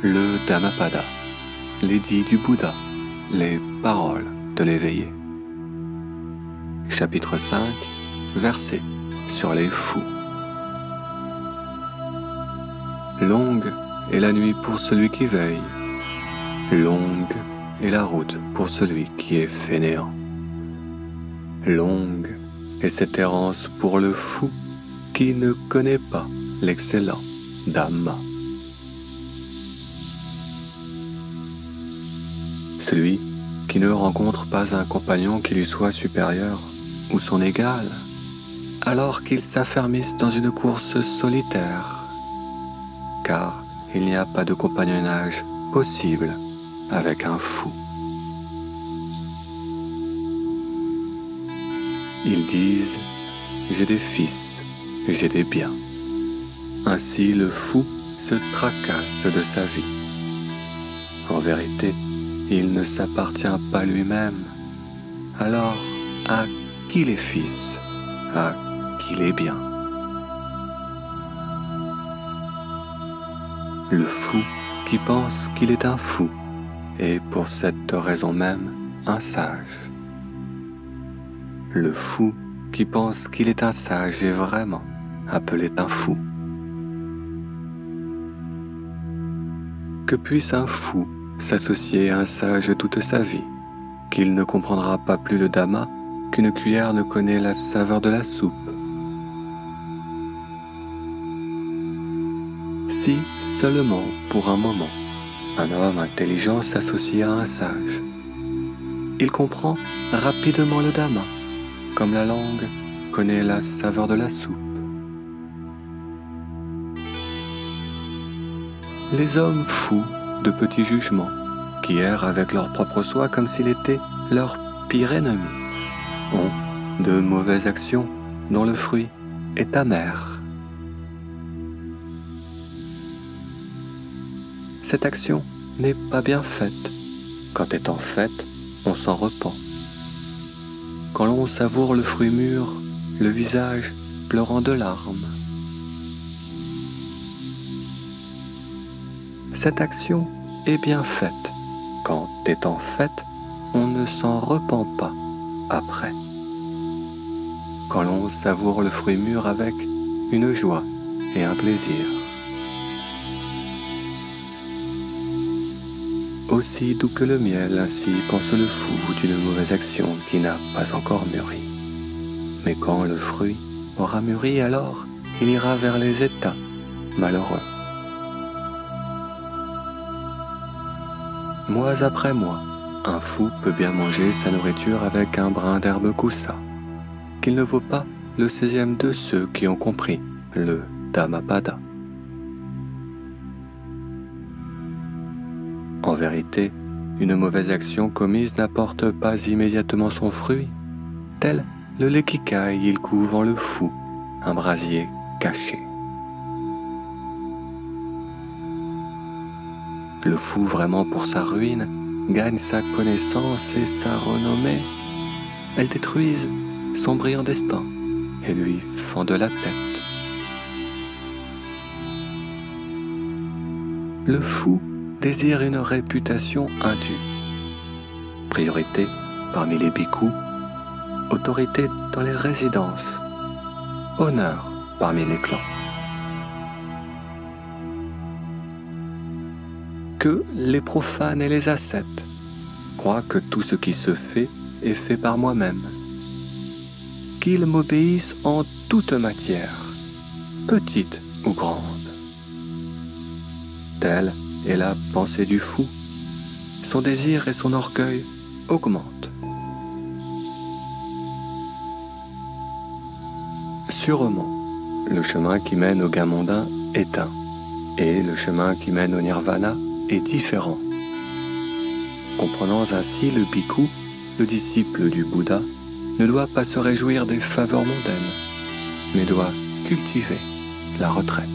Le Dhammapada, l'édit du Bouddha, les paroles de l'éveillé. Chapitre 5, versets sur les fous. Longue est la nuit pour celui qui veille, longue est la route pour celui qui est fainéant. Longue est cette errance pour le fou qui ne connaît pas l'excellent Dhamma. Celui qui ne rencontre pas un compagnon qui lui soit supérieur ou son égal, alors qu'il s'affermisse dans une course solitaire, car il n'y a pas de compagnonnage possible avec un fou. Ils disent « j'ai des fils, j'ai des biens ». Ainsi le fou se tracasse de sa vie. En vérité, il ne s'appartient pas lui-même. Alors, à qui les fils? À qui les biens? Le fou qui pense qu'il est un fou est pour cette raison même un sage. Le fou qui pense qu'il est un sage est vraiment appelé un fou. Que puisse un fou s'associer à un sage toute sa vie, qu'il ne comprendra pas plus le Dhamma qu'une cuillère ne connaît la saveur de la soupe. Si seulement pour un moment, un homme intelligent s'associe à un sage, il comprend rapidement le Dhamma, comme la langue connaît la saveur de la soupe. Les hommes fous de petits jugements, qui errent avec leur propre soi comme s'il était leur pire ennemi, ont de mauvaises actions dont le fruit est amer. Cette action n'est pas bien faite. Quand étant faite, on s'en repent. Quand l'on savoure le fruit mûr, le visage pleurant de larmes. Cette action est bien faite. Quand étant faite, on ne s'en repent pas après. Quand l'on savoure le fruit mûr avec une joie et un plaisir. Aussi doux que le miel, ainsi pense le fou d'une mauvaise action qui n'a pas encore mûri. Mais quand le fruit aura mûri, alors il ira vers les états malheureux. Mois après mois, un fou peut bien manger sa nourriture avec un brin d'herbe kousa, qu'il ne vaut pas le 16e de ceux qui ont compris le Dhammapada. En vérité, une mauvaise action commise n'apporte pas immédiatement son fruit. Tel le lait qui caille, il couve en le fou un brasier caché. Le fou vraiment pour sa ruine gagne sa connaissance et sa renommée. Elles détruisent son brillant destin et lui fendent la tête. Le fou désire une réputation indue. Priorité parmi les bhikkhus, autorité dans les résidences, honneur parmi les clans. Que les profanes et les ascètes croient que tout ce qui se fait est fait par moi-même, qu'ils m'obéissent en toute matière, petite ou grande. Telle est la pensée du fou. Son désir et son orgueil augmentent. Sûrement, le chemin qui mène au gain mondain est un, et le chemin qui mène au nirvana est différent. Comprenant ainsi, le bhikkhu, le disciple du Bouddha, ne doit pas se réjouir des faveurs mondaines, mais doit cultiver la retraite.